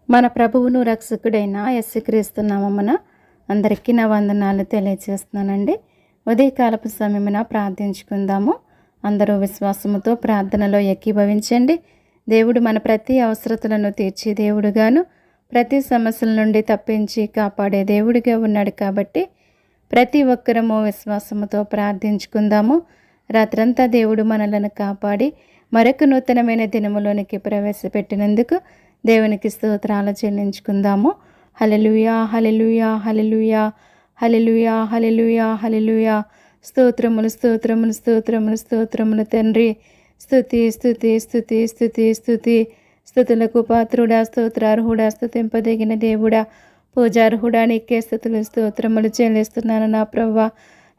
మన ప్రభువును రక్షకుడైన యేసుక్రీస్తు నామమున అందరికీ నా వందనాలు తెలియజేస్తున్నానండి. ఉదయకాలపు సమయమున ప్రార్థించుకుందాము. అందరూ విశ్వాసముతో ప్రార్థనలో ఏకీభవించండి. దేవుడు మన ప్రతి అవసరతలను తీర్చే దేవుడుగాను, ప్రతి సమస్యల నుండి తప్పించి కాపాడే దేవుడిగా ఉన్నాడు కాబట్టి ప్రతి ఒక్కరము విశ్వాసముతో ప్రార్థించుకుందాము. రాత్రంతా దేవుడు మనలను కాపాడి మరొక నూతనమైన దినములోనికి ప్రవేశపెట్టినందుకు దేవునికి స్తోత్రాలు చెల్లించుకుందాము. హల్లెలూయా, హల్లెలూయా, హల్లెలూయా, హల్లెలూయా, హల్లెలూయా, హల్లెలూయా. స్తోత్రములు, స్తోత్రములు, స్తోత్రములు, స్తోత్రములు తండ్రి. స్తుతి, స్తుతి, స్తుతి, స్తుతి, స్తుతి. స్తుతులకు పాత్రుడా, స్తోత్రార్హుడా, స్తుతింపదగిన దేవుడా, పూజార్హుడా, నీకే స్తుతులు స్తోత్రములు చెల్లిస్తున్నాను నా ప్రభువా.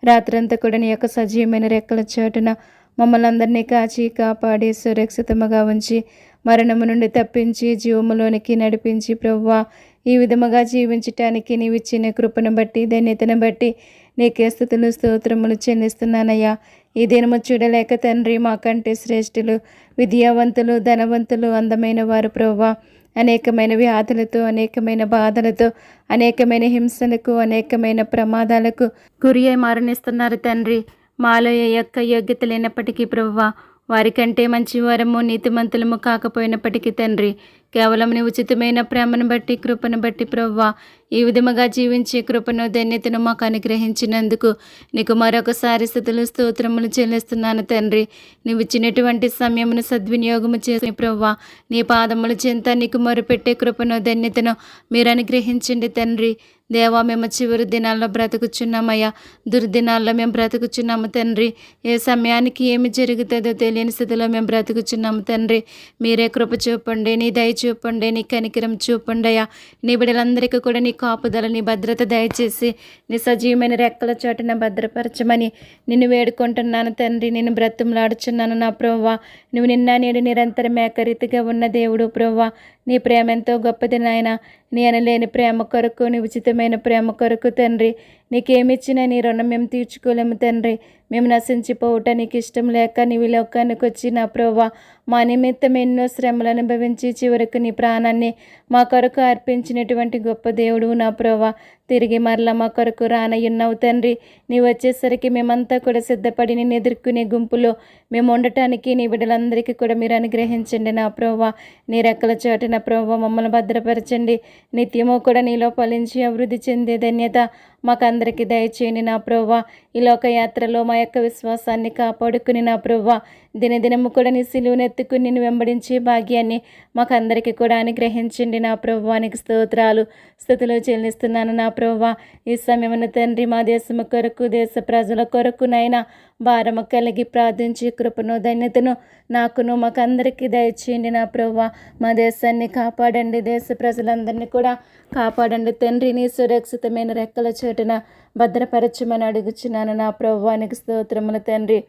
రాత్రంతా కూడా నీ యొక్క సజీవమైన రెక్కల చాటున మమ్మల్ని అందరినీ కాచి కాపాడి సురక్షితముగా ఉంచి మరణము నుండి తప్పించి జీవములోనికి నడిపించి ప్రభువా, ఈ విధముగా జీవించటానికి నీవిచ్చిన కృపను బట్టి ధన్యతను బట్టి నీకే స్తుతులు స్తోత్రములు చెల్లిస్తున్నానయ్యా. ఈ దినము చూడలేక తండ్రి మాకంటే శ్రేష్ఠులు, విద్యావంతులు, ధనవంతులు, అందమైన వారు ప్రభువా అనేకమైన వ్యాధులతో, అనేకమైన బాధలతో, అనేకమైన హింసలకు, అనేకమైన ప్రమాదాలకు గురి అయి మరణిస్తున్నారు తండ్రి. మాలో ఏ యొక్క యోగ్యత లేనప్పటికీ ప్రభువా, వారికంటే మంచి వారము నీతిమంతులము కాకపోయినప్పటికీ తండ్రి, కేవలం నీ ఉచితమైన ప్రేమను బట్టి కృపను బట్టి ప్రభువా ఈ విధముగా జీవించే కృపను ధన్యతను మాకు అనుగ్రహించినందుకు నీకు మరొకసారి స్తుతులు స్తోత్రములు చెల్లిస్తున్నాను తండ్రి. నీవు ఇచ్చినటువంటి సమయమును సద్వినియోగము చేసి ప్రభువా నీ పాదముల చెంత నీకు మొరుపెట్టే కృపను ధన్యతను మీరు అనుగ్రహించండి తండ్రి. దేవా, మేము చివరి దినాల్లో బ్రతుకుచున్నామయ్యా, దుర్దినాల్లో మేము బ్రతుకుచున్నాము తండ్రి. ఏ సమయానికి ఏమి జరుగుతుందో తెలియని స్థితిలో మేము బ్రతుకుచున్నాము తండ్రి. మీరే కృప చూపండి, నీ దయ చూపండి, నీ కనికరం చూపండి అయ్యా. నీ బిడ్డలందరికీ కూడా నీ కాపుదల, నీ భద్రత దయచేసి నీ సజీవమైన రెక్కల చోటున భద్రపరచమని నిన్ను వేడుకుంటున్నాను తండ్రి. నేను బ్రతుములాడుచున్నాను నా ప్రభువా. నువ్వు నిన్న నేడు నిరంతరం ఏకరీతిగా ఉన్న దేవుడు ప్రభువా. నీ ప్రేమ ఎంతో గొప్పది నాయన. నీ అనలేని ప్రేమ కొరకు, నీ ఉచితమైన ప్రేమ కొరకు తండ్రి, నీకేమిచ్చినా నీ రుణం మేము తీర్చుకోలేము తండ్రి. మేము నశించిపోవట నీకు ఇష్టం లేక నీవు లోకానికి వచ్చి నా ప్రభువా మా నిమిత్తం ఎన్నో శ్రమలు అనుభవించి చివరకు నీ ప్రాణాన్ని మా కొరకు అర్పించినటువంటి గొప్ప దేవుడు నా ప్రభువా. తిరిగి మరలా మా కొరకు రానయ్యున్నావు తండ్రి. నీవు వచ్చేసరికి మేమంతా కూడా సిద్ధపడి నిన్ను ఎదుర్కొనే గుంపులో మేము ఉండటానికి నీ బిడ్డలందరికీ కూడా మీరు అనుగ్రహించండి నా ప్రభువా. నీ రెక్కల చోట నా ప్రభువా మమ్మల్ని భద్రపరచండి. నిత్యము కూడా నీలో ఫలించి అభివృద్ధి చెందే ధన్యత మాకందరికీ దయచేయండి నా ప్రభువా. ఈ లోకయాత్రలో మా యొక్క విశ్వాసాన్ని కాపాడుకుని నా ప్రభువా దినదినము కూడా నీ సిలువను ఎత్తుకుని నిన్ను వెంబడించే భాగ్యాన్ని మాకందరికీ కూడా అనుగ్రహించండి నా ప్రభువానికి స్తోత్రాలు స్తుతులు చెల్లిస్తున్నాను నా ప్రభువా. ఈ సమయమున తండ్రి మా దేశము కొరకు, దేశ ప్రజల కొరకు నైనా భారము కలిగి ప్రార్థించి కృపను ధన్యతను నాకును మాకందరికీ దయచేయండి నా ప్రభువా. మా దేశాన్ని కాపాడండి, దేశ ప్రజలందరినీ కూడా కాపాడండి తండ్రి. నీ సురక్షితమైన రెక్కల చోటున భద్రపరచమని అడుగుచున్నాను నా ప్రభువానికి స్తోత్రములు తండ్రి.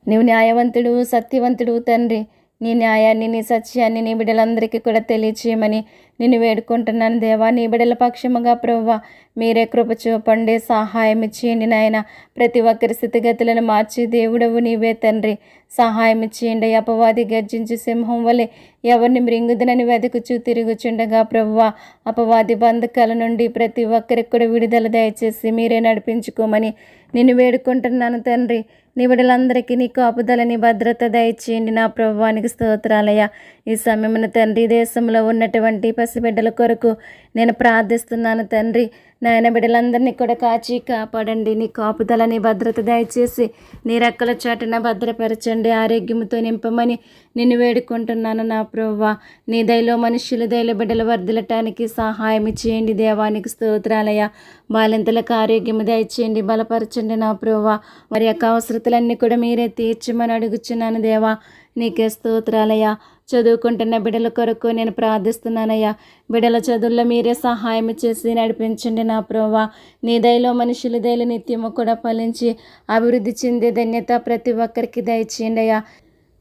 నీవు న్యాయవంతుడు, సత్యవంతుడు తండ్రి. నీ న్యాయాన్ని, నీ సత్యాన్ని నీ బిడ్డలందరికీ కూడా తెలియచేయమని నిన్ను వేడుకుంటున్నాను దేవా. నీ బిడ్డల పక్షముగా ప్రభువా మీరే కృప చూపండి, సహాయం ఇచ్చేయండి నాయన. ప్రతి ఒక్కరి స్థితిగతులను మార్చి దేవుడవు నీవే తండ్రి. సహాయం ఇచ్చేయండి. అపవాది గర్జించి సింహం వలె ఎవరిని మృంగుదనని వెతుకుచూ తిరుగుచుండగా ప్రభువా అపవాది బంధకాల నుండి ప్రతి ఒక్కరికి కూడా విడుదల దయచేసి మీరే నడిపించుకోమని నిన్ను వేడుకుంటున్నాను తండ్రి. నీ బిడ్డలందరికీ నీ కాపుదల, నీ భద్రత దయచేయండి నా ప్రభువానికి స్తోత్రాలయ్యా. ఈ సమయమున తండ్రి దేశంలో ఉన్నటువంటి పసిబిడ్డల కొరకు నేను ప్రార్థిస్తున్నాను తండ్రి. నాయన బిడ్డలందరినీ కూడా కాచి కాపాడండి. నీ కాపుదల, నీ భద్రత దయచేసి నీ రెక్కల చాటున భద్రపరచండి, ఆరోగ్యంతో నింపమని నిన్ను వేడుకుంటున్నాను నా ప్రభువా. నీ దయలో మనుషుల దయలో బిడ్డలు వర్ధిల్లటానికి సహాయం చేయండి దేవానికి స్తోత్రాలయ్యా. బాలింతలకు ఆరోగ్యము దయచేయండి, బలపరచండి నా ప్రభువా. వారి యొక్క అవసరతలన్నీ కూడా మీరే తీర్చమని అడుగుచున్నాను దేవా. నీకే స్తోత్రాలయ్యా. చదువుకుంటున్న బిడ్డల కొరకు నేను ప్రార్థిస్తున్నానయ్యా. బిడ్డల చదువుల్లో మీరే సహాయం చేసి నడిపించండి నా ప్రభువా. నీ దయలో మనుషుల దయలు నిత్యము కూడా ఫలించి అభివృద్ధి చెందే ధన్యత ప్రతి ఒక్కరికి దయచేయండి అయ్యా.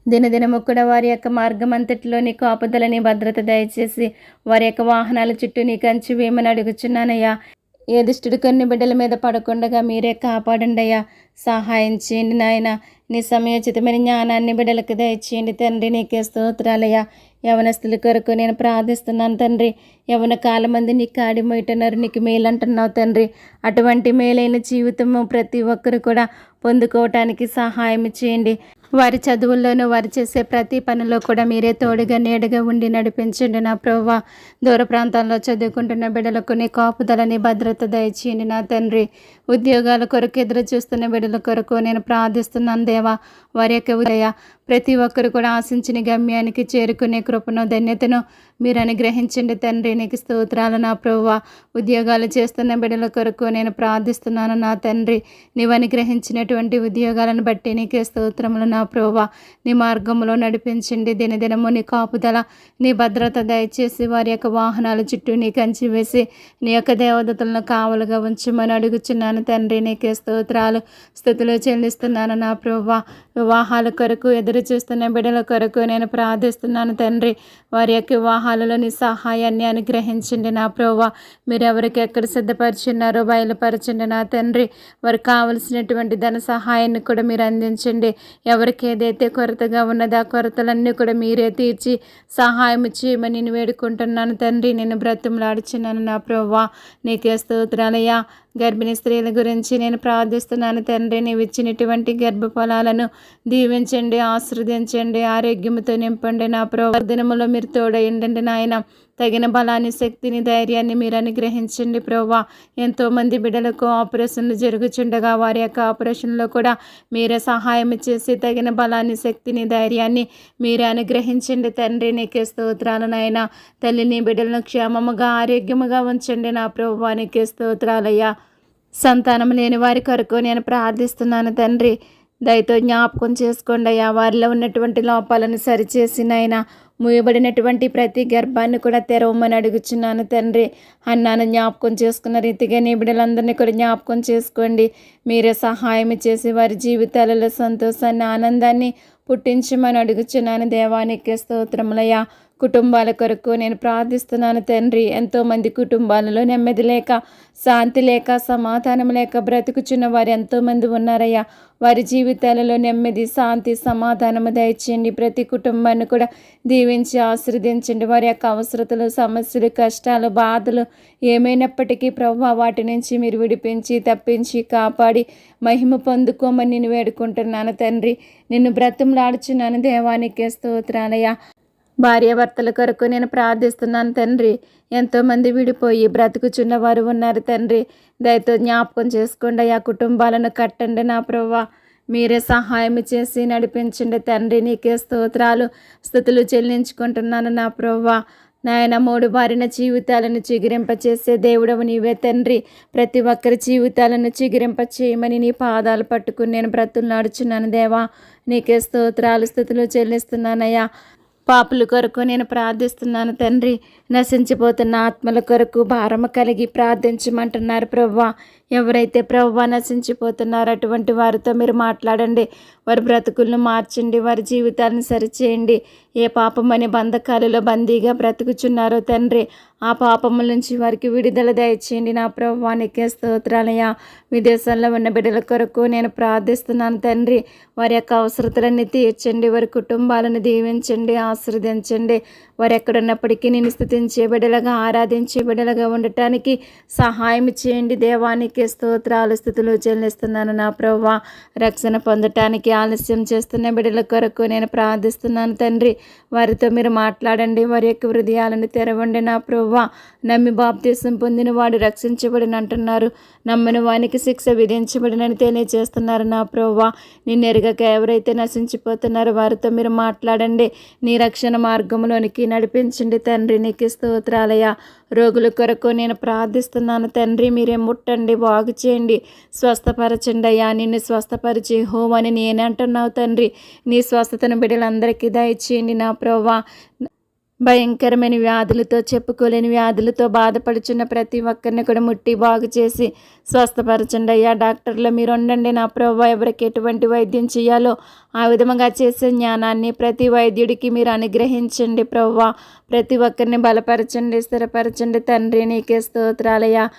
దినదినము కూడా వారి యొక్క మార్గం అంతటిలో నీ కాపుదలని భద్రత దయచేసి వారి యొక్క వాహనాల చుట్టూ నీ కంచి వేయమని అడుగుచున్నానయ్యా. ఏ దుష్టుడు కొన్ని బిడ్డల మీద పడకుండగా మీరే కాపాడండి అయ్యా. సహాయం చేయండి నాయన. నీ సమయోచితమైన జ్ఞానాన్ని బిడ్డలకు దయచేయండి తండ్రి. నీకే స్తోత్రాలయ్యా. యవనస్తుల కొరకు నేను ప్రార్థిస్తున్నాను తండ్రి. యవన కాలమంది నీ కాడి మొయటన్నారు, నీకు మేలంటున్నావు తండ్రి. అటువంటి మేలైన జీవితము ప్రతి ఒక్కరు కూడా పొందుకోవటానికి సహాయం చేయండి. వారి చదువుల్లోనూ వారు చేసే ప్రతి పనిలో కూడా మీరే తోడుగా నీడగా ఉండి నడిపించండి నా ప్రభువా. దూర ప్రాంతాల్లో చదువుకుంటున్న బిడ్డలకు నీ కాపుదలని భద్రత దయచేయండి నా తండ్రి. ఉద్యోగాల కొరకు ఎదురు చూస్తున్న బిడ్డల కొరకు నేను ప్రార్థిస్తున్నాను దేవా. వారి యొక్క ఉదయ ప్రతి ఒక్కరు కూడా ఆశించిన గమ్యానికి చేరుకునే కృపను ధన్యతను మీరు అనుగ్రహించండి తండ్రి. నీకు స్తోత్రాలు నా ప్రభువా. ఉద్యోగాలు చేస్తున్న బిడ్డల కొరకు నేను ప్రార్థిస్తున్నాను నా తండ్రి. నీవు అనుగ్రహించినటువంటి ఉద్యోగాలను బట్టి నీకే స్తోత్రములు నా ప్రభువా. నీ మార్గంలో నడిపించండి. దినదినము నీ కాపుదల నీ భద్రత దయచేసి వారి యొక్క వాహనాల చుట్టూ నీ కంచి వేసి నీ యొక్క దేవదతులను కావలుగా ఉంచమని అడుగుచున్నాను తండ్రి. నీకే స్తోత్రాలు స్తుతులు చెల్లిస్తున్నాను నా ప్రభువా. వివాహాల కొరకు ఎదురు చూస్తున్న బిడ్డల కొరకు నేను ప్రార్థిస్తున్నాను తండ్రి. వారి యొక్క వివాహాలలో నీ సహాయాన్ని అనుగ్రహించండి నా ప్రభువా. మీరు ఎవరికి ఎక్కడ సిద్ధపరిచున్నారో బయలుపరచండి నా తండ్రి. వారికి కావలసినటువంటి ధన సహాయాన్ని కూడా మీరు అందించండి. ఎవరికి ఏదైతే కొరతగా ఉన్నదో ఆ కొరతలన్నీ కూడా మీరే తీర్చి సహాయం చేయమని నేను వేడుకుంటున్నాను తండ్రి. నేను బ్రతిమలాడుచున్నాను నా ప్రభువా. నీకే స్తోత్రాలయ్యా. గర్భిణీ స్త్రీల గురించి నేను ప్రార్థిస్తున్నాను తండ్రి. నీవు ఇచ్చినటువంటి గర్భఫలాలను దీవించండి, ఆశీర్వదించండి, ఆరోగ్యంతో నింపండి నా ప్రభువా. దినములో మీరు తోడయండి నాయన. తగిన బలాన్ని, శక్తిని, ధైర్యాన్ని మీరు అనుగ్రహించండి ప్రభువా. ఎంతోమంది బిడ్డలకు ఆపరేషన్లు జరుగుచుండగా వారి యొక్క ఆపరేషన్లో కూడా మీరే సహాయం చేసి తగిన బలాన్ని, శక్తిని, ధైర్యాన్ని మీరే అనుగ్రహించండి తండ్రి. నీకే స్తోత్రాలు నాయన. తల్లిని బిడ్డలను క్షేమముగా ఆరోగ్యముగా ఉంచండి నా ప్రభువా. నీకే స్తోత్రాలయ్యా. సంతానం లేని వారి కొరకు నేను ప్రార్థిస్తున్నాను తండ్రి. దయతో జ్ఞాపకం చేసుకోండి అయ్యా. వారిలో ఉన్నటువంటి లోపాలను సరిచేసి నాయన మూయబడినటువంటి ప్రతి గర్భాన్ని కూడా తెరవమని అడుగుచున్నాను తండ్రి. అన్నాను జ్ఞాపకం చేసుకున్న రీతిగా నీ బిడ్డలందరినీ కూడా జ్ఞాపకం చేసుకోండి. మీరే సహాయం చేసి వారి జీవితాలలో సంతోషాన్ని, ఆనందాన్ని పుట్టించమని అడుగుచున్నాను దేవానికి స్తోత్రములయ్యా. కుటుంబాల కొరకు నేను ప్రార్థిస్తున్నాను తండ్రి. ఎంతోమంది కుటుంబాలలో నెమ్మది లేక, శాంతి లేక, సమాధానం లేక బ్రతుకుచున్న వారు ఎంతోమంది ఉన్నారయ్యా. వారి జీవితాలలో నెమ్మది, శాంతి, సమాధానము దయచేయండి. ప్రతి కుటుంబాన్ని కూడా దీవించి ఆశీర్వదించండి. వారి యొక్క అవసరతలు, సమస్యలు, కష్టాలు, బాధలు ఏమైనప్పటికీ ప్రభువా వాటి నుంచి మీరు విడిపించి, తప్పించి, కాపాడి మహిమ పొందుకోమని నేను వేడుకుంటున్నాను తండ్రి. నిన్ను బ్రతిమలాడుచున్నాను దేవానికి స్తోత్రాలయ్యా. భార్యాభర్తల కొరకు నేను ప్రార్థిస్తున్నాను తండ్రి. ఎంతోమంది విడిపోయి బ్రతుకుచున్న వారు ఉన్నారు తండ్రి. దయతో జ్ఞాపకం చేసుకోండి. ఆ కుటుంబాలను కట్టండి నా ప్రభువా. మీరే సహాయం చేసి నడిపించండి తండ్రి. నీకే స్తోత్రాలు స్తుతులు చెల్లించుకుంటున్నాను నా ప్రభువా. నాయన మూడు బారిన జీవితాలను చిగురింపచేసే దేవుడవు నీవే తండ్రి. ప్రతి ఒక్కరి జీవితాలను చిగురింప చేయమని నీ పాదాలు పట్టుకుని నేను బ్రతుకులాడుచున్నాను దేవా. నీకే స్తోత్రాలు స్తుతులు చెల్లిస్తున్నానయ్యా. పాపుల కొరకు నేను ప్రార్థిస్తున్నాను తండ్రి. నశించిపోతున్న ఆత్మల కొరకు భారము కలిగి ప్రార్థించమంటున్నారు ప్రభువా. ఎవరైతే ప్రభువా నశించిపోతున్నారో అటువంటి వారితో మీరు మాట్లాడండి. వారి బ్రతుకులను మార్చండి. వారి జీవితాలను సరిచేయండి. ఏ పాపమని బంధకాలలో బందీగా బ్రతుకుచున్నారో తండ్రి, ఆ పాపముల నుంచి వారికి విడుదల దయచేయండి నా ప్రభువా. నీకే స్తోత్రాలయ్యా. విదేశాల్లో ఉన్న బిడ్డల కొరకు నేను ప్రార్థిస్తున్నాను తండ్రి. వారి యొక్క అవసరతలన్నీ తీర్చండి. వారి కుటుంబాలను దీవించండి, ఆశీర్వదించండి. వారు ఎక్కడున్నప్పటికీ నేను స్తుతించే బిడ్డలుగా, ఆరాధించే బిడ్డలుగా ఉండటానికి సహాయం చేయండి. దేవానికి స్తోత్రాలు స్తుతులు చెల్లిస్తున్నాను నా ప్రభువా. రక్షణ పొందటానికి ఆలస్యం చేస్తున్న బిడ్డల కొరకు నేను ప్రార్థిస్తున్నాను తండ్రి. వారితో మీరు మాట్లాడండి. వారి యొక్క హృదయాలను తెరవండి నా ప్రభువా. నమ్మి బాప్తీసం పొందిన వాడు రక్షించబడిన అంటున్నారు. నమ్మని వానికి శిక్ష విధించబడినని తెలియజేస్తున్నారు నా ప్రభువా. నిన్ను ఎరగక ఎవరైతే నశించిపోతున్నారో వారితో మీరు మాట్లాడండి. నీ రక్షణ మార్గంలోనికి నడిపించండి తండ్రి. నీకు స్తోత్రాలయ్యా. రోగుల కొరకు నేను ప్రార్థిస్తున్నాను తండ్రి. మీరే ముట్టండి, బాగు చేయండి, స్వస్థపరచండి అయ్యా. నిన్ను స్వస్థపరిచి హోమ్ అని నేనే అంటున్నావు తండ్రి. నీ స్వస్థతను బిడ్డలందరికీ దయచేయండి నా ప్రభువా. భయంకరమైన వ్యాధులతో, చెప్పుకోలేని వ్యాధులతో బాధపడుచున్న ప్రతి ఒక్కరిని కూడా ముట్టి బాగు చేసి స్వస్థపరచండి అయ్యా. డాక్టర్లు మీరు ఉండండి నా ప్రభువా. ఎవరికి ఎటువంటి వైద్యం చేయాలో ఆ విధంగా చేసే జ్ఞానాన్ని ప్రతి వైద్యుడికి మీరు అనుగ్రహించండి ప్రభువా. ప్రతి ఒక్కరిని బలపరచండి, స్థిరపరచండి తండ్రి. నీకే స్తోత్రాలయ్యా.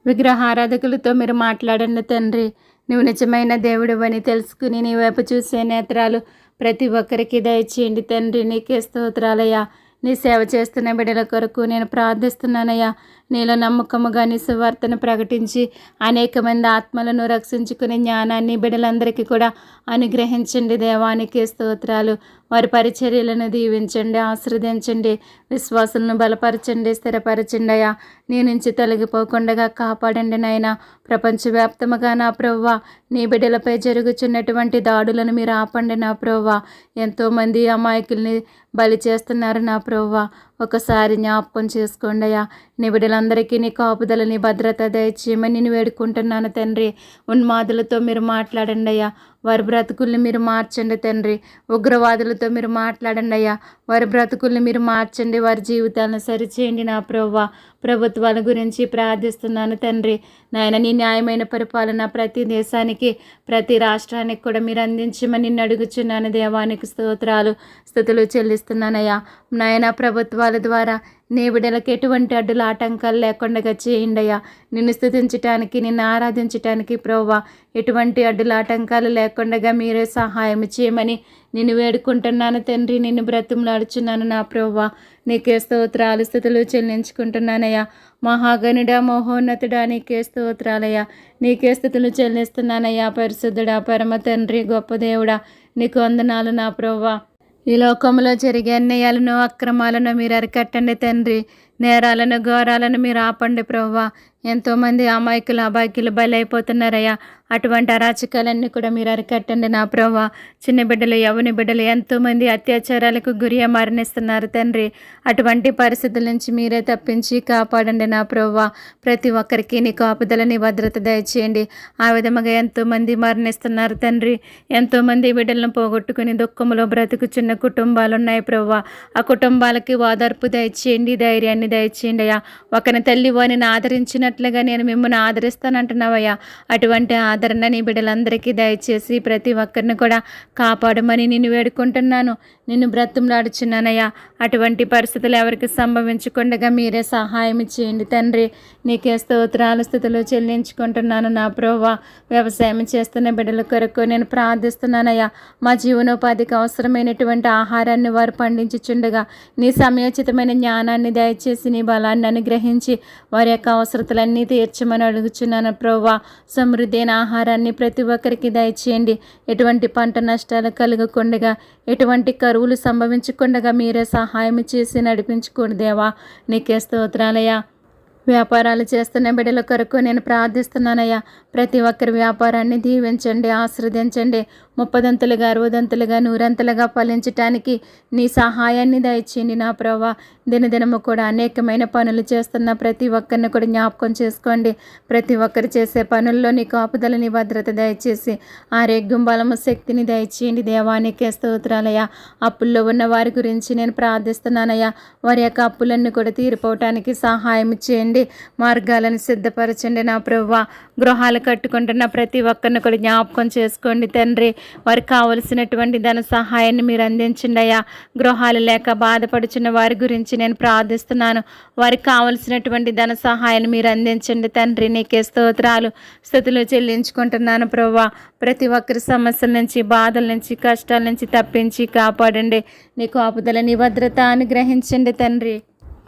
విగ్రహారాధకులతో మీరు మాట్లాడండి తండ్రి. నువ్వు నిజమైన దేవుడు అని తెలుసుకుని నీ వైపు చూసే నేత్రాలు ప్రతి ఒక్కరికి దయచేయండి తండ్రి. నీకే స్తోత్రాలయ్యా. నీ సేవ చేస్తున్న బిడ్డల కొరకు నేను ప్రార్థిస్తున్నానయ్యా. నీలో నమ్మకముగా నీ సువార్తను ప్రకటించి అనేక మంది ఆత్మలను రక్షించుకునే జ్ఞానాన్ని బిడ్డలందరికీ కూడా అనుగ్రహించండి. దేవానికి స్తోత్రాలు. వారి పరిచర్యలను దీవించండి, ఆశీర్వదించండి, విశ్వాసులను బలపరచండి, స్థిరపరచండి అయ్యా. నీ నుంచి తొలగిపోకుండా కాపాడండి నాయన. ప్రపంచవ్యాప్తముగా నా ప్రభువా నీ బిడ్డలపై జరుగుచున్నటువంటి దాడులను మీరు ఆపండి నా ప్రభువా. ఎంతోమంది అమాయకుల్ని బలి చేస్తున్నారు నా ప్రభువా. ఒకసారి జ్ఞాపకం చేసుకోండి అయ్యా. నీ బిడ్డలందరికీ నీ కాపుదల, నీ భద్రత దయచేయమని నేను వేడుకుంటున్నాను తండ్రి. ఉన్మాదులతో మీరు మాట్లాడండి అయ్యా. వారి బ్రతుకుల్ని మీరు మార్చండి తండ్రి. ఉగ్రవాదులతో మీరు మాట్లాడండి అయ్యా. వారి బ్రతుకుల్ని మీరు మార్చండి, వారి జీవితాలను సరిచేయండి నా ప్రభువా. ప్రభుత్వాల గురించి ప్రార్థిస్తున్నాను తండ్రి. నాయన నీ న్యాయమైన పరిపాలన ప్రతి దేశానికి, ప్రతి రాష్ట్రానికి కూడా మీరు అందించమని నిన్ను అడుగుచున్నాను. దేవానికి స్తోత్రాలు, స్తుతులు చెల్లిస్తున్నానయ్యా. నాయన ప్రభుత్వాల ద్వారా నీ బిడ్డలకు ఎటువంటి అడ్డుల ఆటంకాలు లేకుండా చేయండి అయ్యా. నిన్ను స్తుతించటానికి, నిన్ను ఆరాధించటానికి ప్రభువా ఎటువంటి అడ్డుల ఆటంకాలు లేకుండా మీరే సహాయం చేయమని నిన్ను వేడుకుంటున్నాను తండ్రి. నిన్ను బ్రతిమలాడుచున్నాను నా ప్రభువా. నీకే స్తోత్రాలు, స్తుతులు చెల్లించుకుంటున్నానయ్యా. మహాగణుడా, మహోన్నతుడా, నీకే స్తోత్రాలయ్యా. నీకే స్తుతులు చెల్లిస్తున్నానయ్యా. పరిశుద్ధుడా, పరమ తండ్రి, గొప్ప దేవుడా, నీకు వందనాలు నా ప్రభువా. ఈ లోకంలో జరిగే అన్యాయాలను, అక్రమాలను మీరు అరికట్టండి తండ్రి. నేరాలను, ఘోరాలను మీరు ఆపండి ప్రభువా. ఎంతోమంది అమాయకులు, అబాయకులు బలైపోతున్నారయ్యా. అటువంటి అరాచకాలన్నీ కూడా మీరు అరికట్టండి నా ప్రభువా. చిన్న బిడ్డలు, యవ్వని బిడ్డలు ఎంతోమంది అత్యాచారాలకు గురి మరణిస్తున్నారు తండ్రి. అటువంటి పరిస్థితుల నుంచి మీరే తప్పించి కాపాడండి నా ప్రభువా. ప్రతి ఒక్కరికి నీ కాపుదల, నీ భద్రత దయచేయండి. ఆ విధముగా ఎంతోమంది మరణిస్తున్నారు తండ్రి. ఎంతోమంది బిడ్డలను పోగొట్టుకుని దుఃఖంలో బ్రతుకుచున్న కుటుంబాలు ఉన్నాయి ప్రభువా. ఆ కుటుంబాలకి ఓదార్పు దయచేయండి, ధైర్యాన్ని దయచేయండి అయ్యా. ఒకని తల్లి వారిని ఆదరించినట్లుగా నేను మిమ్మల్ని ఆదరిస్తానంటున్నావయ్యా. అటువంటి ఆదరణ నీ బిడ్డలందరికీ దయచేసి ప్రతి ఒక్కరిని కూడా కాపాడమని నిన్ను వేడుకుంటున్నాను, నిన్ను బ్రతిమలాడుచున్నానయ్యా. అటువంటి పరిస్థితులు ఎవరికి సంభవించకుండా మీరే సహాయం చేయండి తండ్రి. నీకే స్తోత్రాలు, స్తుతులు చెల్లించుకుంటున్నాను నా ప్రభువా. వ్యవసాయం చేస్తున్న బిడ్డల కొరకు నేను ప్రార్థిస్తున్నానయ్యా. మా జీవనోపాధికి అవసరమైనటువంటి ఆహారాన్ని వారు పండించుచుండగా నీ సమయోచితమైన జ్ఞానాన్ని దయచేసి నీ బలాన్ని అనుగ్రహించి వారి యొక్క అవసరతలన్నీ తీర్చమని అడుగుచున్నాను ప్రభువా. సమృద్ధైన ఆహారాన్ని ప్రతి ఒక్కరికి దయచేయండి. ఎటువంటి పంట నష్టాలు కలగకుండగా, ఎటువంటి కరువులు సంభవించకుండగా మీరే సహాయం చేసి నడిపించుకోండి దేవా. నీకే స్తోత్రాలయ్యా. వ్యాపారాలు చేస్తున్న బిడ్డల కొరకు నేను ప్రార్థిస్తున్నానయ్యా. ప్రతి ఒక్కరి వ్యాపారాన్ని దీవించండి, ఆశీర్వదించండి. 30దంతులుగా, 60దంతులుగా, 100అంతులుగా ఫలించటానికి నీ సహాయాన్ని దయచేయండి నా ప్రభువా. దినదినము కూడా అనేకమైన పనులు చేస్తున్న ప్రతి ఒక్కరిని కూడా జ్ఞాపకం చేసుకోండి. ప్రతి ఒక్కరు చేసే పనుల్లో నీ కాపుదల, నీ భద్రత దయచేసి ఆరోగ్యం, బలము, శక్తిని దయచేయండి. దేవానికే స్తోత్రాలయ్యా. అప్పుల్లో ఉన్న వారి గురించి నేను ప్రార్థిస్తున్నానయ్యా. వారి యొక్క అప్పులన్నీ కూడా తీరిపోవటానికి సహాయం చేయండి, మార్గాలను సిద్ధపరచండి నా ప్రభువా. గృహాలు కట్టుకుంటున్న ప్రతి ఒక్కరిని కూడా జ్ఞాపకం చేసుకోండి తండ్రి. వారికి కావలసినటువంటి ధన సహాయాన్ని మీరు అందించండి అయ్యా. గృహాలు లేక బాధపడుచున్న వారి గురించి నేను ప్రార్థిస్తున్నాను. వారికి కావలసినటువంటి ధన సహాయాన్ని మీరు అందించండి తండ్రి. నీకే స్తోత్రాలు, స్తుతులు చెల్లించుకుంటున్నాను ప్రభువా. ప్రతి ఒక్కరి సమస్యల నుంచి, బాధల నుంచి, కష్టాల నుంచి తప్పించి కాపాడండి. నీ కాపుదల, నీ భద్రత అనుగ్రహించండి తండ్రి.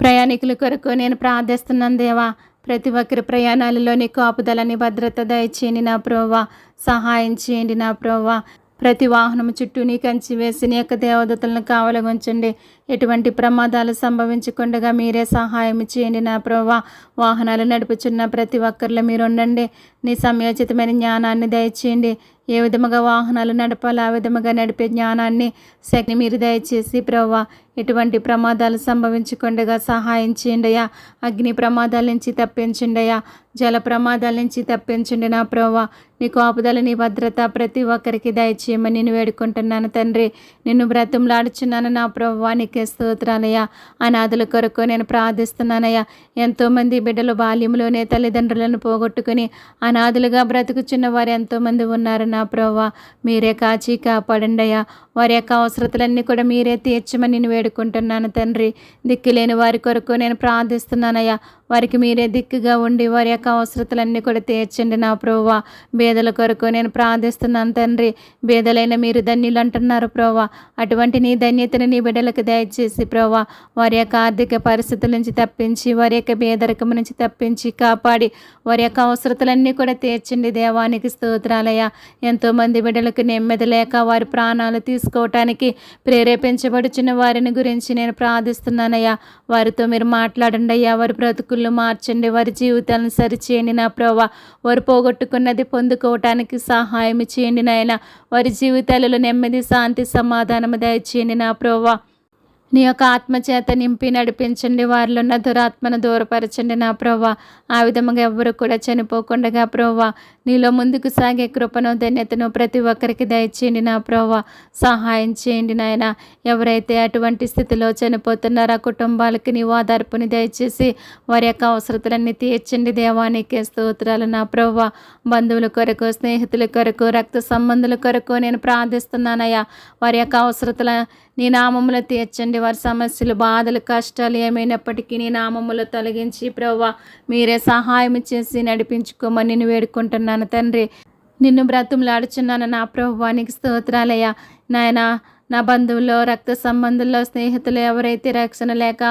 ప్రయాణికుల కొరకు నేను ప్రార్థిస్తున్నాను దేవా. ప్రతి ఒక్కరి ప్రయాణాలలో నీ కాపుదల, నీ భద్రత దయచేయండి నా ప్రభువా. సహాయం చేయండి నా ప్రభువా. ప్రతి వాహనం చుట్టూ నీ కంచి వేసి నీ యొక్క దేవదూతలను కావలగుంచండి. ఎటువంటి ప్రమాదాలు సంభవించకుండా మీరే సహాయం చేయండి నా ప్రభువా. వాహనాలు నడుపుచున్న ప్రతి ఒక్కరిలో మీరు ఉండండి. నీ సమయోచితమైన జ్ఞానాన్ని దయచేయండి. ఏ విధముగా వాహనాలు నడపాలో ఆ విధముగా నడిపే జ్ఞానాన్ని, శక్తిని మీరు దయచేసి ప్రభువా. ఎటువంటి ప్రమాదాలు సంభవించకుండా సహాయం చేయండి అయ్యా. అగ్ని ప్రమాదాల నుంచి తప్పించండి అయ్యా. జల ప్రమాదాల నుంచి తప్పించండి నా ప్రభువా. నీ కాపుదల, నీ భద్రత ప్రతి ఒక్కరికి దయచేయమని నేను వేడుకుంటున్నాను తండ్రి. నిన్ను బ్రతిమలాడుచున్నాను నా ప్రభువా. నీకే స్తోత్రాలయ్యా. అనాథుల కొరకు నేను ప్రార్థిస్తున్నానయ్యా. ఎంతోమంది బిడ్డలు బాల్యంలోనే తల్లిదండ్రులను పోగొట్టుకుని అనాథులుగా బ్రతుకుచున్న వారు ఎంతోమంది ఉన్నారు నా ప్రభువా. మీరే కాచి కాపాడండి అయ్యా. వారి యొక్క అవసరతలన్నీ కూడా మీరే తీర్చమని నేను వేడుకుంటున్నాను తండ్రి. దిక్కులేని వారి కొరకు నేను ప్రార్థిస్తున్నానయ్యా. వారికి మీరే దిక్కుగా ఉండి వారి యొక్క అవసరతలన్నీ కూడా తీర్చండి నా ప్రభువా. బేదల కొరకు నేను ప్రార్థిస్తున్నాను తండ్రి. బేదలైన మీరు ధన్యులు అంటున్నారు ప్రభువా. అటువంటి నీ ధన్యతను నీ బిడ్డలకు దయచేసి ప్రభా వారి యొక్క ఆర్థిక పరిస్థితుల నుంచి తప్పించి, వారి యొక్క పేదరికం నుంచి తప్పించి కాపాడి, వారి యొక్క అవసరతలన్నీ కూడా తీర్చండి. దేవానికి స్తోత్రాలయ్యా. ఎంతోమంది బిడ్డలకు నెమ్మది లేక వారి ప్రాణాలు తీసుకోవటానికి ప్రేరేపించబడుచున్న వారిని గురించి నేను ప్రార్థిస్తున్నానయ్యా. వారితో మీరు మాట్లాడండి అయ్యా. వారి బ్రతుకులను మార్చండి, వారి జీవితాలను సరిచేయండి నా ప్రభా. వారు పోగొట్టుకున్నది పొందుకోవటానికి సహాయం చేయండి నాయన. వారి జీవితాలలో నెమ్మది, శాంతి, సమాధానము దయచేయండి నా ప్రభా. నీ యొక్క ఆత్మచేత నింపి నడిపించండి. వారిలో ఉన్న దురాత్మను దూరపరచండి నా ప్రభా. ఆ విధముగా ఎవ్వరు కూడా చనిపోకుండా ప్రభా నీలో ముందుకు సాగే కృపను, ధన్యతను ప్రతి ఒక్కరికి దయచేయండి నా ప్రభా. సహాయం చేయండి నాయన. ఎవరైతే అటువంటి స్థితిలో చనిపోతున్నారో ఆ కుటుంబాలకి నీవు ఆధారపుని దయచేసి వారి యొక్క అవసరతలన్నీ తీర్చండి. దేవానికి స్తోత్రాలు నా ప్రభా. బంధువుల కొరకు, స్నేహితుల కొరకు, రక్త సంబంధుల కొరకు నేను ప్రార్థిస్తున్నానయ్యా. వారి యొక్క అవసరతల నీ నామములో తీర్చండి. వారి సమస్యలు, బాధలు, కష్టాలు ఏమైనప్పటికీ నీ నామములో తొలగించి ప్రభా మీరే సహాయం చేసి నడిపించుకోమని నేను వేడుకుంటున్నాను తండ్రి. నిన్ను బ్రతుములాడుచున్నాను నా ప్రభువానికి స్తోత్రాలయ్యా. నాయన నా బంధువుల్లో, రక్త సంబంధుల్లో, స్నేహితులు ఎవరైతే రక్షణ లేక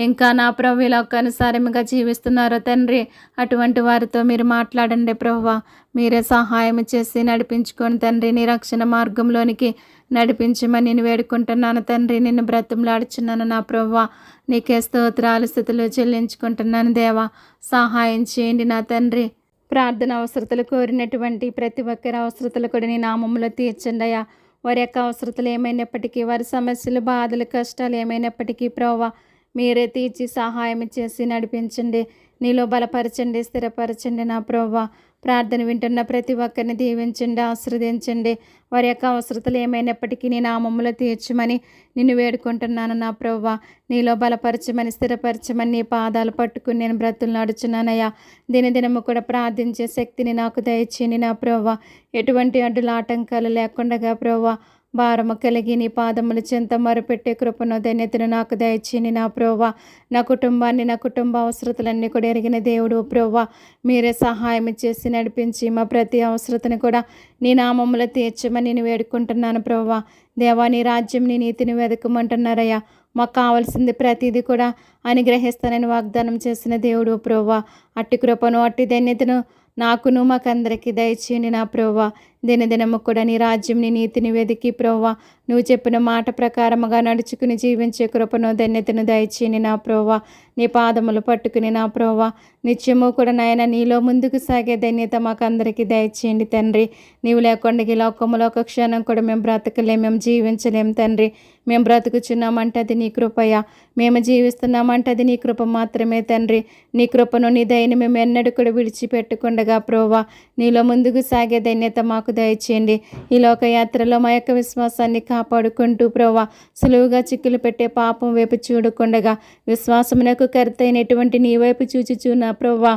ఇంకా నా ప్రభు ఈ లోకానుసారముగా జీవిస్తున్నారో తండ్రి, అటువంటి వారితో మీరు మాట్లాడండి ప్రభువా. మీరే సహాయం చేసి నడిపించుకొని తండ్రి నీ రక్షణ మార్గంలోనికి నడిపించమని నేను వేడుకుంటున్నాను తండ్రి. నిన్ను బ్రతుములాడుచున్నాను నా ప్రభువా. నీకే స్తోత్రాలు, స్థుతులు చెల్లించుకుంటున్నాను దేవా. సహాయం చేయండి నా తండ్రి. ప్రార్థన అవసరతలు కోరినటువంటి ప్రతి ఒక్కరి అవసరతలు కూడా నీ నామములో తీర్చండి అయ్యా. వారి యొక్క అవసరతలు ఏమైనప్పటికీ, వారి సమస్యలు, బాధలు, కష్టాలు ఏమైనప్పటికీ ప్రభువా మీరే తీర్చి సహాయం చేసి నడిపించండి. నీలో బలపరచండి, స్థిరపరచండి నా ప్రభువా. ప్రార్థన వింటున్న ప్రతి ఒక్కరిని దీవించండి, ఆశీర్వదించండి. వారి యొక్క అవసరతలు ఏమైనప్పటికీ నీ నామములో తీర్చమని నిన్ను వేడుకుంటున్నాను నా ప్రభువా. నీలో బలపరచమని, స్థిరపరచమని నీ పాదాలు పట్టుకుని నేను బ్రతులు నడుచున్నానయ్యా. దినదినము కూడా ప్రార్థించే శక్తిని నాకు దయచేయండి నా ప్రభువా. ఎటువంటి అడ్డుల ఆటంకాలు లేకుండా ప్రభువా భారము కలిగి నీ పాదములు చెంత మరుపెట్టే కృపను, ధన్యతను నాకు దయచేయండి నా ప్రభువా. నా కుటుంబాన్ని, నా కుటుంబ అవసరతలన్నీ కూడా ఎరిగిన దేవుడు ప్రభువా మీరే సహాయం చేసి నడిపించి మా ప్రతి అవసరతను కూడా నీ నామములో తీర్చమని నేను వేడుకుంటున్నాను ప్రభువా. దేవా నీ రాజ్యం, నీ నీతిని వెతకమంటున్నారయ్యా. మాకు కావాల్సింది ప్రతిదీ కూడా అనుగ్రహిస్తానని వాగ్దానం చేసిన దేవుడు ప్రభువా. అట్టి కృపను, అట్టి ధన్యతను నాకును మాకందరికీ దయచేయండి నా ప్రభువా. దినదినము కూడా నీ రాజ్యం, నీ నీతిని వెతికి ప్రభువా నువ్వు చెప్పిన మాట ప్రకారముగా నడుచుకుని జీవించే కృపను, ధన్యతను దయచేయండి నా ప్రభువా. నీ పాదములు పట్టుకుని నా ప్రభువా నిత్యము కూడా నాయన నీలో ముందుకు సాగే ధన్యత మాకందరికీ దయచేయండి తండ్రి. నీవు లేకుండా ఈ లోకములో ఒక క్షణం కూడా మేము బ్రతకలేం, మేము జీవించలేం తండ్రి. మేము బ్రతుకుచున్నామంటే అది నీ కృపయ్యా. మేము జీవిస్తున్నామంటే అది నీ కృప మాత్రమే తండ్రి. నీ కృపను, నీ దయని మేము ఎన్నడూ కూడా విడిచిపెట్టకుండగా ప్రభువా నీలో ముందుకు సాగే ధన్యత మాకు దయచేయండి. ఈ లోకయాత్రలో మా యొక్క విశ్వాసాన్ని కాపాడుకుంటూ ప్రభువా సులువుగా చిక్కులు పెట్టే పాపం వైపు చూడకుండగా విశ్వాసమునకు కర్తైనటువంటి నీ వైపు చూచుచూ నా ప్రభువా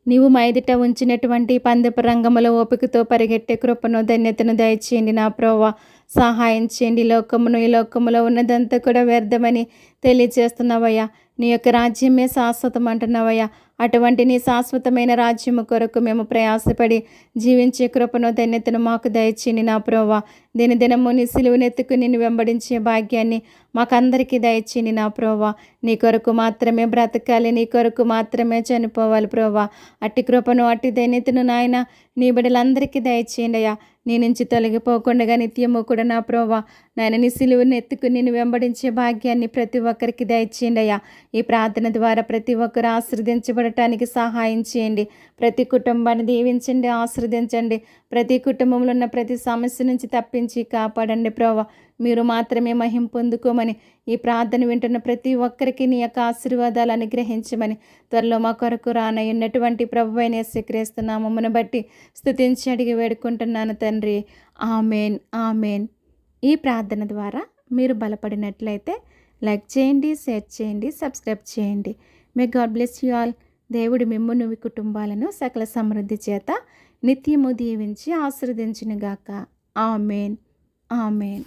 నీవు మా ఎదుట ఉంచినటువంటి పందెపు రంగములో ఓపికతో పరిగెట్టే కృపను, ధన్యతను దయచేయండి నా ప్రభువా. సహాయం చేయండి. ఈ లోకములో ఉన్నదంతా కూడా వ్యర్థమని తెలియజేస్తున్నావయ్యా. నీ యొక్క రాజ్యమే శాశ్వతం అంటున్నావయ్యా. అటువంటి నీ శాశ్వతమైన రాజ్యము కొరకు మేము ప్రయాసపడి జీవించే కృపను, ధన్యతను మాకు దయచేయండి నా ప్రభువా. దినదినము నీ సిలువనెత్తుకు నిన్ను వెంబడించే భాగ్యాన్ని మాకందరికీ దయచేయండి నా ప్రభువా. నీ కొరకు మాత్రమే బ్రతకాలి, నీ కొరకు మాత్రమే చనిపోవాలి ప్రభువా. అట్టి కృపను, అట్టి ధన్యతను నాయన నీ బిడ్డలందరికీ దయచేయండి అయ్యా. నీ నుంచి తొలగిపోకుండా నిత్యము కూడా నా ప్రభువా నాయన నీ సిలువను ఎత్తుకుని నిన్ను వెంబడించే భాగ్యాన్ని ప్రతి ఒక్కరికి దయచేయండి అయ్యా. ఈ ప్రార్థన ద్వారా ప్రతి ఒక్కరు ఆశీర్వదించబడటానికి సహాయం చేయండి. ప్రతి కుటుంబాన్ని దీవించండి, ఆశీర్వదించండి. ప్రతి కుటుంబంలో ఉన్న ప్రతి సమస్య నుంచి తప్పించి కాపాడండి ప్రభువా. మీరు మాత్రమే మహిమ పొందుకోమని ఈ ప్రార్థన వింటున్న ప్రతి ఒక్కరికి నీ యొక్క ఆశీర్వాదాలు అనుగ్రహించమని త్వరలో మా కొరకు రానయ్యున్నటువంటి ప్రభువైన యేసుక్రీస్తు నామమును బట్టి స్తుతించి అడిగి వేడుకుంటున్నాను తండ్రి. Amen, amen. ఈ ప్రార్థన ద్వారా మీరు బలపడినట్లయితే లైక్ చేయండి, షేర్ చేయండి, సబ్స్క్రైబ్ చేయండి. May God bless you all. దేవుడు మిమ్మును మీ కుటుంబాలను సకల సమృద్ధి చేత నిత్యము దీవించి ఆశీర్వదించునుగాక. Amen, amen.